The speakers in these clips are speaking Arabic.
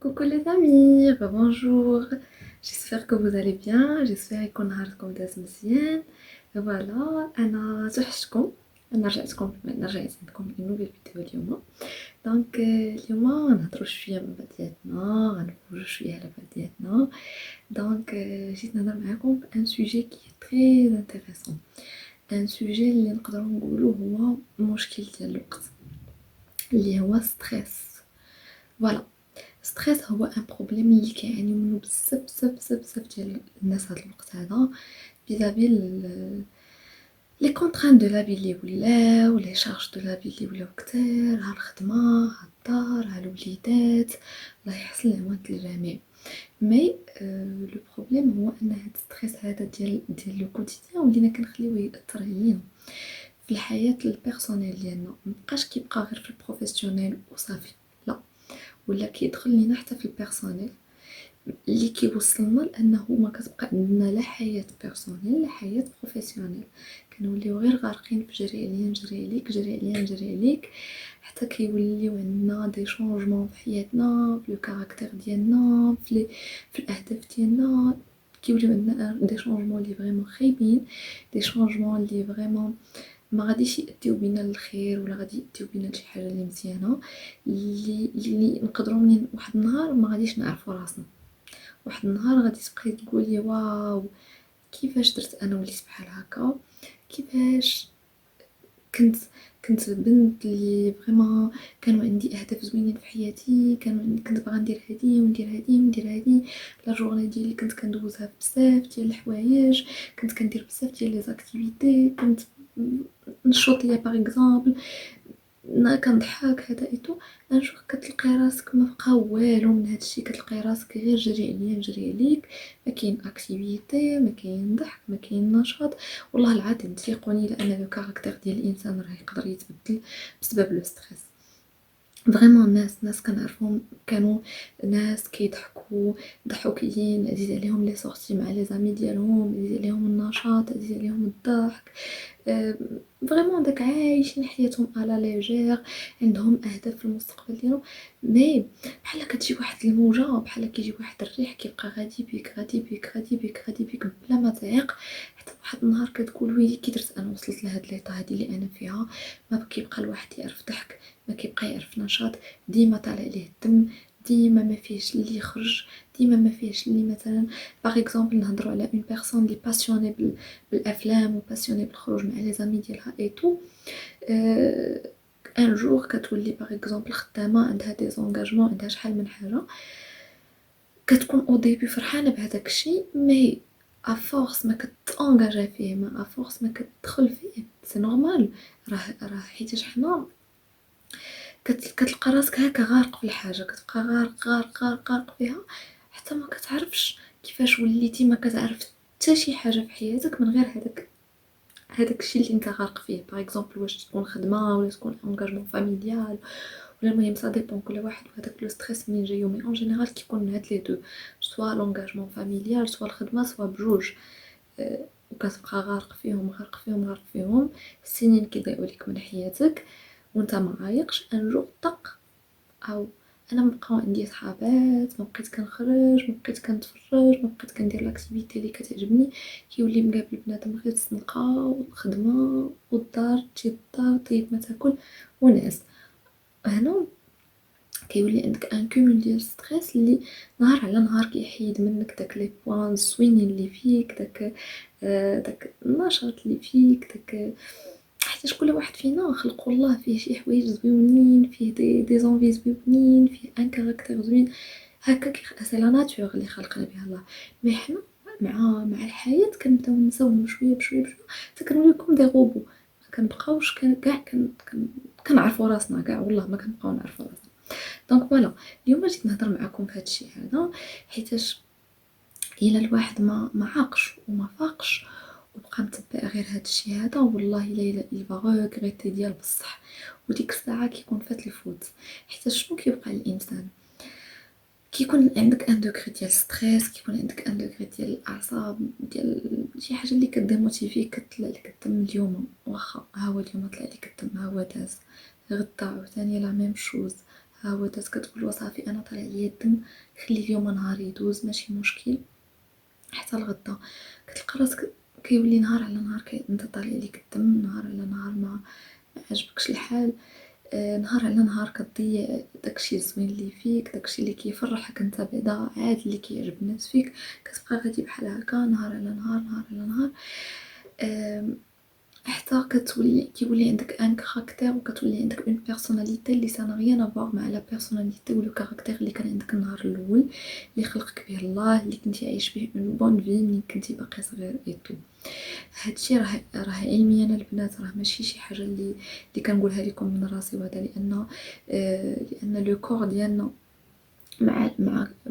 Coucou les amis, bonjour. J'espère que vous allez bien. j'espère يكون نهاركم داز مزيان. فوالا انا توحشتكم. انا رجعت عندكم نوفيل فيديو اليوم. دونك اليوم نهضروا شويه من بعضياتنا، غنفوجوا شويه على بعضياتنا. دونك جيت نهضر معاكم في ان سوجي كي تري انتريسون، ان سوجي اللي نقدروا نقولوا هو مشكل ديال الوقت، اللي هو ستريس. فوالا، ستريس هو ان بروبليم اللي كيعانيو منه بزاف ديال الناس هاد الوقت هذا، بسبب لي كونطرانت دو لا في اللي ولاو، لي شارج دو لا في اللي ولاو كتير، ها الخدمه ها الدار ها الوليدات، الله يحسن العوان للجميع. مي لو بروبليم هو ان هاد ستريس هذا ديال لو كوتيديان ولينا كنخليوه ياثر علينا في الحياه البيرسونيل ديالنا، مبقاش كيبقى غير في البروفيسيونيل وصافي، لا، ولا كيدخل لينا حتى في البيرسونيل، اللي كيوصلنا لانه ما كتبقى عندنا لا حياه بيرسونيل لا حياه بروفيسيونيل، كنوليو غير غارقين في جري عليا نجري عليك جري عليا نجري عليك، حتى كيوليو عندنا دي شونجمون في حياتنا، في لو كاركتير ديالنا، في الاهداف ديالنا، كيوليو عندنا دي شونجمون اللي فريمون خايبين، دي شونجمون اللي فريمون ما غاديش يأديو بينا للخير ولا غادي يأديو بينا لشي حاجه اللي مزيانه، اللي نقدروا منين واحد النهار ما غاديش نعرفوا راسنا، واحد النهار غادي تبقاي تقولي واو كيفاش درت انا وليت بحال هكا، كيفاش كنت بنت اللي فريمون كانوا عندي اهداف زوينين في حياتي، كنت باغا ندير هادي وندير هادي وندير هادي، لا جورني ديالي كنت كندوزها في بزاف ديال الحوايج، كنت كندير بزاف ديال لي زاكتيفيتي، كنت نشوط ليا باغ اكزومبل، كنضحك هذا ايتو. ان جور كتلقاي راسك ما بقى والو من هادشي، كتلقاي راسك غير جري عليا نجري عليك، ما كاين اكتيفيتي، ما كاين ضحك، ما كاين نشاط. والله العظيم تيقوني لان لو كاركتير ديال الانسان راه يقدر يتبدل بسبب لو ستريس. فريمون ناس كنعرفهم كانوا ناس كيضحكوا ضحوكيين، عزيز عليهم لي سورتي مع لي زامي ديالهم، عزيز عليهم النشاط، عزيز عليهم الضحك، فريمون داك عايشين حياتهم على ليجير، عندهم اهداف في المستقبل ديالهم. مي بحال كتجي واحد الموجه، بحال كيجي واحد الريح كيبقى غادي بيك غادي بيك غادي بيك غادي بيك بلا ما تعيق، حتى واحد النهار كتقول ويلي كي درت انا وصلت لهاد ليطا هادي اللي انا فيها. ما كيبقى الواحد يعرف ضحك، ما كيبقى يعرف نشاط، ديما طالع ليه الدم، ديما ما فيهش اللي يخرج، ديما ما فيهش اللي مثلا باغ اكزومبل نهضروا على اون بيرسون اللي باسيوني بالافلام وباسيوني بالخروج مع لي زامي ديالها اي تو، ان جور كتولي باغ اكزومبل خدامه عندها دي زونغاجمون، عندها شحال من حاجه، كتكون او ديبي فرحانه بهذاك الشيء، مي افورس ما كتانجاجا فيه، ما افورس ما كتدخل فيه، سي نورمال. راه حيتاش حنا كتلقى راسك هكا غارق في الحاجه، كتبقى غارق فيها، حتى ما كتعرفش كيفاش وليتي ما كتعرف حتى شي حاجه في حياتك من غير هذاك الشيء اللي انت غارق فيه. باغ اكزومبل واش تكون خدمه ولا تكون انغاجمون فاميليال، ولا المهم سا ديبون كل واحد وهذاك لو ستريس منين جايو، مي اون جينيرال كيكون من هاد لي دو، سوا لونغاجمون فاميليال سوا الخدمه سوا بجوج، وكتبقى غارق فيهم، السنين كيضيعوا لك من حياتك وانت ما عايقش. ان جور طق، او انا مبقاو عندي صحابات، ما بقيت كنخرج، ما بقيت كنتفرج، ما بقيت كندير لاكتيفيتي اللي كتعجبني، كيولي مقابل بنادم غير الزنقه والخدمه والدار، تجي الدار طيب ما تاكل ونعس. هنا كيولي عندك ان كومول ديال ستريس اللي نهار على نهار كيحيد منك داك لي بوين زوينين اللي فيك، داك النشاط اللي فيك، حيت كل واحد فينا خلق الله فيه شي حوايج زوينين، فيه دي زونفي زوينين، فيه ان كاركتير زوين هكا، سي لا ناتور اللي خلقنا بها الله. مي حنا مع الحياه كنبداو نساوهم شويه بشويه بشويه، حتى كنوليو كوم دي روبو، ما كنبقاوش كاع كنعرفوا راسنا كاع، والله ما كنبقاو نعرفوا راسنا. دونك فوالا، اليوم جيت نهضر معكم في هادشي هذا، حيتاش الا الواحد ما عاقش وما فاقش وبقى متبع غير هادشي هذا، والله الا يبا غوغريتي ديال بصح، وديك الساعه كيكون فات الفوت. حيت شنو كيبقى الانسان، كيكون عندك ان دوغري ديال ستريس، كيكون عندك ان دوغري ديال الاعصاب، ديال شي حاجه اللي كديموتيفيك، كتطلع لك الدم اليوم، واخا ها هو اليوم طلع لك الدم ها هو داز، غدا عاوتاني لا ميم شوز، ها هو درت كتقول وصافي انا طالع ليا الدم، خلي اليوم نهار يدوز ماشي مشكل حتى الغدا. كتلقى راسك كيولي نهار على نهار انت طالع ليك الدم، نهار على نهار ما عجبكش الحال، نهار على نهار كتضيع داكشي الزوين اللي فيك، داكشي اللي كيفرحك انت بعدا عاد اللي كيعجب الناس فيك، كتبقى غادي بحال هكا نهار على نهار نهار على نهار. حتى كيولي عندك ان كاركتير وكتولي عندك اون بيرسوناليتي اللي سا ريان افوار مع لا بيرسوناليتي و لو كاركتير اللي كان عندك النهار الاول اللي خلقك به الله، اللي كنتي عايش به اون بون في ملي كنتي باقي صغير اي تو. هادشي راه علميا البنات راه ماشي شي حاجه اللي كنقولها لكم من راسي، وهذا لان لو كور ديالنا مع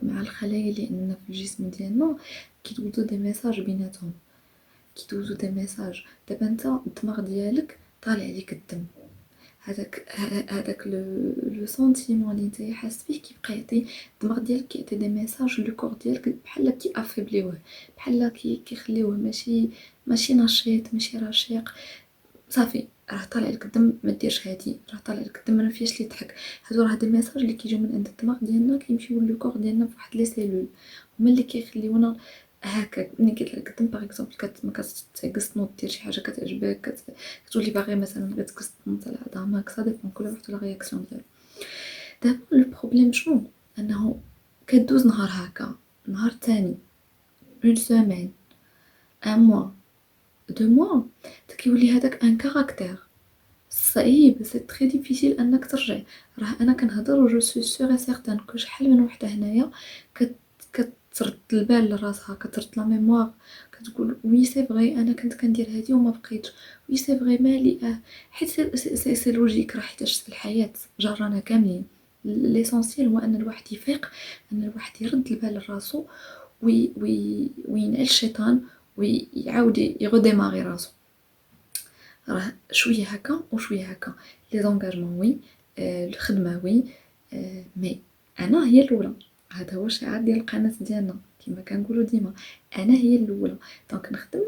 الخلايا اللي عندنا في الجسم ديالنا كيدوزو دي ميساج بيناتهم، كيدوزو دي ميساج. دابا انت الدماغ ديالك طالع ليك الدم، هذاك لو سونتيمون اللي انت حاس فيه كيبقى يعطي الدماغ ديالك، كيعطي دي ميساج لو كور ديالك بحال كيافيبليوه، بحال كيخليوه ماشي نشيط ماشي رشيق. صافي راه طالع لك الدم ما ديرش هادي، راه طالع لك الدم ما فيهاش لي يضحك. هادو راه دي ميساج اللي كيجيو من عند الدماغ ديالنا كيمشيو لو كور ديالنا فواحد لي سيلول، هما اللي كيخليونا هكا. ملي كيطلع لك الدم باغ اكزومبل ما كتعكس تنوض دير شي حاجه كتعجبك، كتولي باغي مثلا غير تكس تنوض على عظامك، سا ديبون كل واحد لا رياكسيون ديالو. دابا لو بروبليم شنو؟ انه كدوز نهار هكا، نهار تاني، اون سيمين، ان موا، دو موا، كيولي هذاك ان كاركتير صعيب. سي تري ديفيسيل انك ترجع. راه انا كنهضر و جو سوي سيغ سيغتان كو شحال من وحده هنايا كترد البال لراسها، كترد لا ميموار، كتقول وي سي فغي انا كنت كندير هادي وما بقيتش، وي سي فغي مالي حيت سي لوجيك، راه حيتاش الحياه جرانا كاملين. ليسونسيال هو ان الواحد يفيق، ان الواحد يرد البال لراسو وينعل الشيطان ويعاود يغوديماغي راسو. راه شويه هكا وشويه هكا، لي زونغاجمون وي، الخدمه وي، مي انا هي الاولى. هذا هو الشعار ديال القناه ديالنا كما كنقولوا ديما، انا هي الاولى. دونك نخدم،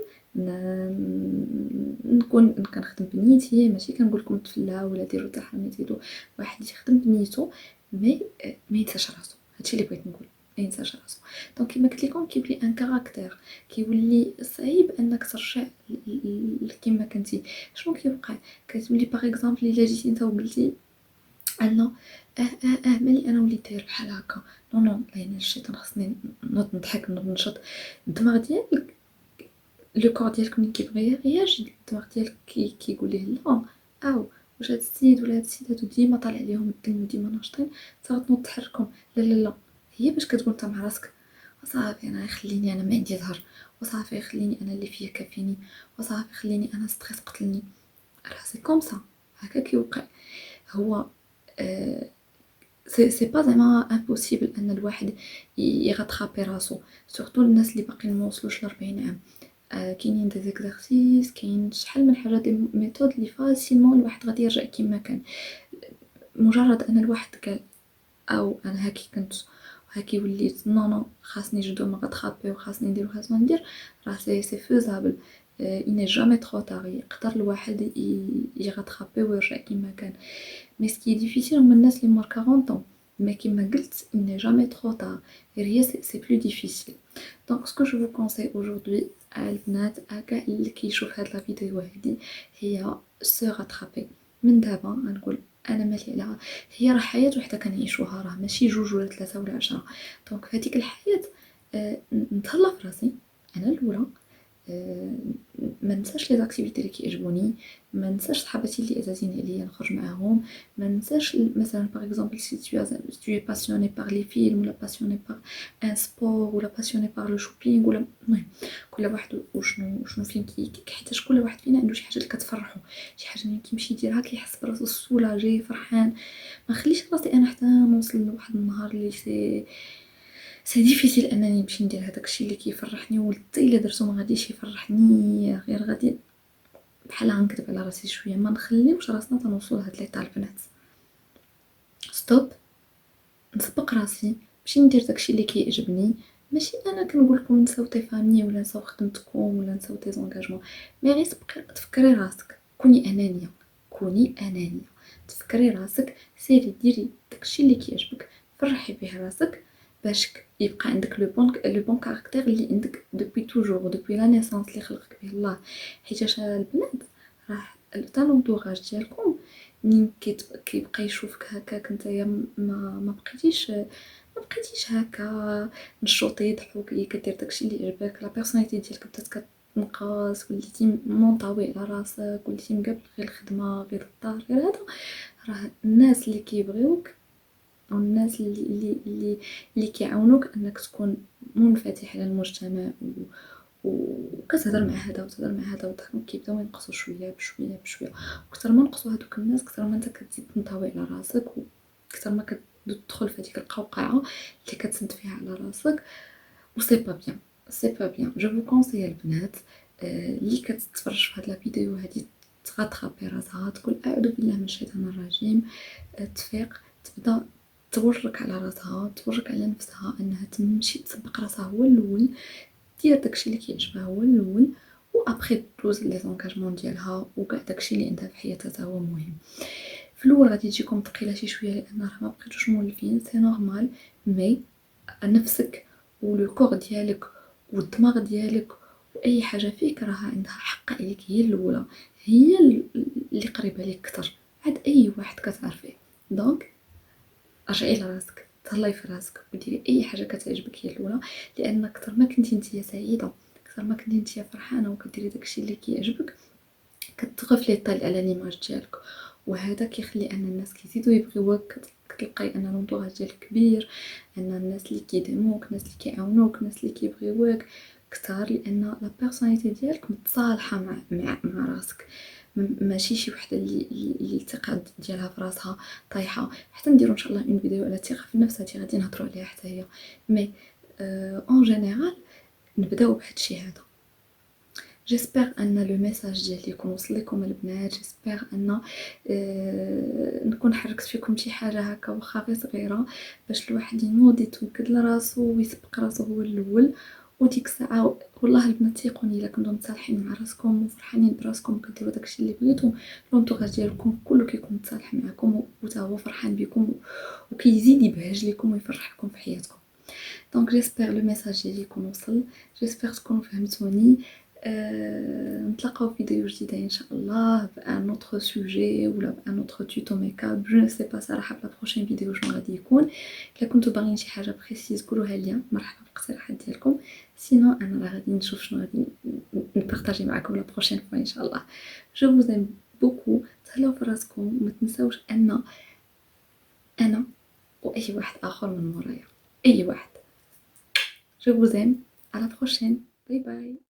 نكون كنخدم بنيتي، ماشي كنقول لكم تفلاو ولا ديروا حتى حاجه، ديروا واحد يخدم بنيتو مي ما ينساش راسو. هادشي اللي بغيت نقول، ما ينساش راسو. دونك كما قلت لكم كيولي ان كاركتير، كيولي صعيب انك ترجع كما كنتي. شنو كيوقع؟ كتولي باغ اكزومبل الا جيتي انت وقلتي انا مالي انا وليت داير بحال هكا، نو نو يعني الشيطان خصني نوض نضحك نوض نشط. الدماغ ديالك لو كور ديالك ملي كيبغي يرياجي، الدماغ ديالك كيقول ليه لا، او واش هاد السيد ولا هاد السيدات ديما طالع ليهم الدم وديما ناشطين تنوض تحركهم. لا لا لا، هي باش كتقول انت مع راسك وصافي انا خليني انا ما عندي ظهر، وصافي خليني انا اللي فيا كافيني، وصافي خليني انا ستريس قتلني. راه سي كوم سا، هكا كيوقع. هو سي با زعما امبوسيبل ان الواحد يغاترابي راسو، سورتو الناس اللي باقيين ما وصلوش ل 40 عام. كاينين دي زيكزارسيس، كاين شحال من حاجه، دي ميثود اللي فاسيلمون الواحد غادي يرجع كيما كان. مجرد ان الواحد قال او انا هاكي كنت وهاكي وليت، نو نو خاصني جدو ما غاتخابي وخاصني ندير وخاصني ندير، راه سي فوزابل. إني جامي ترو طار، يقدر الواحد يغاتخابي ويرجع كيما كان. مي سكي ديفيسيل هما الناس اللي مور 40 ans. mais كيما قلت إني جامي ترو طار، هي سي بلو ديفيسيل. دونك سكو جو فو كونساي اجوردي البنات كاع اللي كيشوف هاد لا فيديو هادي هي سو غاترابي من دابا. غنقول انا مالي على، هي راه حياه وحده كنعيشوها، راه ماشي جوج ولا ثلاثه ولا 10. دونك في هذيك الحياه نتهلا في راسي انا الاولى، ما ننساش لي زاكتيفيتي اللي كيعجبوني، ما ننساش صحاباتي اللي عزازين عليا نخرج معاهم، ما ننساش مثلا باغ اكزومبل سي tu es passionné par les films ولا passionné par un sport ولا passionné par le shopping ولا المهم كل واحد وشنو فين حيتاش كل واحد فينا عنده شي حاجه اللي كتفرحو، شي حاجه اللي كيمشي يديرها كيحس براسو سولاجي فرحان. ما نخليش راسي انا حتى نوصل لواحد النهار اللي سي ديفيسيل انني نمشي ندير هذاك الشيء اللي كيفرحني، وحتى الا درتو ما غاديش يفرحني، غير غادي بحال غنكذب على راسي شويه. ما نخليوش راسنا تنوصلوا لهاد ليطا البنات. ستوب، نسبق راسي نمشي ندير داكشي اللي كيعجبني. ماشي انا كنقول لكم نساو تي فامي ولا نساو خدمتكم ولا نساو تي زونغاجمون، مي غير تفكري راسك، كوني انانيه، كوني انانيه، تفكري راسك، سيري ديري داكشي اللي كيعجبك، فرحي به راسك باش يبقى عندك لو بون كاركتير اللي عندك دوبوي توجور دوبوي لا نيسونس اللي خلقك به الله. حيتاش البنات راه حتى لونطوراج ديالكم منين كيبقى يشوفك هكاك نتايا ما بقيتيش هكا نشوطي ضحوكي كدير داكشي اللي يعجبك، لا بيرسوناليتي ديالك بدات كتنقص، وليتي منطوي على راسك، وليتي مقابل غير الخدمه غير الدار غير هذا، راه الناس اللي كيبغيوك والناس اللي كيعاونوك انك تكون منفتح على المجتمع وكتهضر مع هذا وتهضر مع هذا وضحكم كيبداو ينقصوا شويه بشويه بشويه، وكثر ما نقصوا هذوك الناس كثر ما انت كتزيد تنطوي على راسك وكثر ما كتدخل في هذيك القوقعه اللي كتسد فيها على راسك. وسي با بيان سي با بيان جو فو كونسيي البنات اللي كتتفرج في هاد لا فيديو هادي تغاتخابي راسها تقول اعوذ بالله من الشيطان الرجيم، تفيق تبدا تورك على راسها تورك على نفسها انها تمشي تسبق راسها هو الاول، دير داكشي اللي كيعجبها هو الاول، و ابخي دوز لي زونكاجمون ديالها وكاع داكشي اللي عندها في حياتها حتى هو مهم. في الاول غادي تجيكم ثقيله شي شويه لان راه ما بقيتوش مولفين سي نورمال، مي نفسك ولو كور ديالك والدماغ ديالك واي حاجه فيك راها عندها حق عليك، هي الاولى، هي اللي قريبه ليك اكثر عاد اي واحد كتعرفيه. دونك رجعي لراسك تهلاي في راسك وديري اي حاجه كتعجبك هي الاولى، لان اكثر ما كنتي نتيا سعيده اكثر ما كنتي نتيا فرحانه وكديري داكشي اللي كيعجبك كتغفلي طال على ليماج ديالك، وهذا كيخلي ان الناس كيزيدوا يبغيوك، كتلقاي ان لونطوراج ديالك كبير، ان الناس اللي كيدعموك الناس اللي كيعاونوك الناس اللي كيبغيوك كثار، لان لا بيرسوناليتي ديالك متصالحه مع راسك، ماشي شي وحده اللي الثقه ديالها في راسها طايحه. حتى نديرو ان شاء الله اون فيديو على الثقه في النفس هادي غادي نهضروا عليها حتى هي، مي اون جينيرال نبداو بهادشي هذا. جيسبر ان لو ميساج ديالي يكون وصل لكم البنات، جيسبر ان نكون حركت فيكم شي حاجه هكا واخا غير صغيره باش الواحد ينوض يتوكد لراسو ويسبق راسو هو الاول، وديك الساعه والله البنات تيقوني الا كنتو متصالحين مع راسكم وفرحانين براسكم كديروا داكشي اللي بغيتو لونطوراج ديالكم كله كيكون متصالح معكم وتا هو فرحان بكم وكيزيد يبهج لكم ويفرحكم في حياتكم. دونك جيسبر لو ميساج ديالي يكون وصل، جيسبر تكونوا فهمتوني. نتلاقاو في فيديو جديده ان شاء الله بان اوتر سوجي ولا بان اوتر توتو ميكاب، جو نو سي با صراحه في لا بروشين فيديو شنو غادي يكون. الا كنتو باغيين شي حاجه بريسيز قولوها ليا مرحبا بالاقتراحات ديالكم، سينو انا راه غادي نشوف شنو غادي نبارطاجي معكم لا بروشين فوا ان شاء الله. جو فوز ام بوكو، تهلاو في راسكم وما تنساوش ان انا واي واحد اخر من مورايا اي واحد. Je vous aime, à la prochaine, bye bye.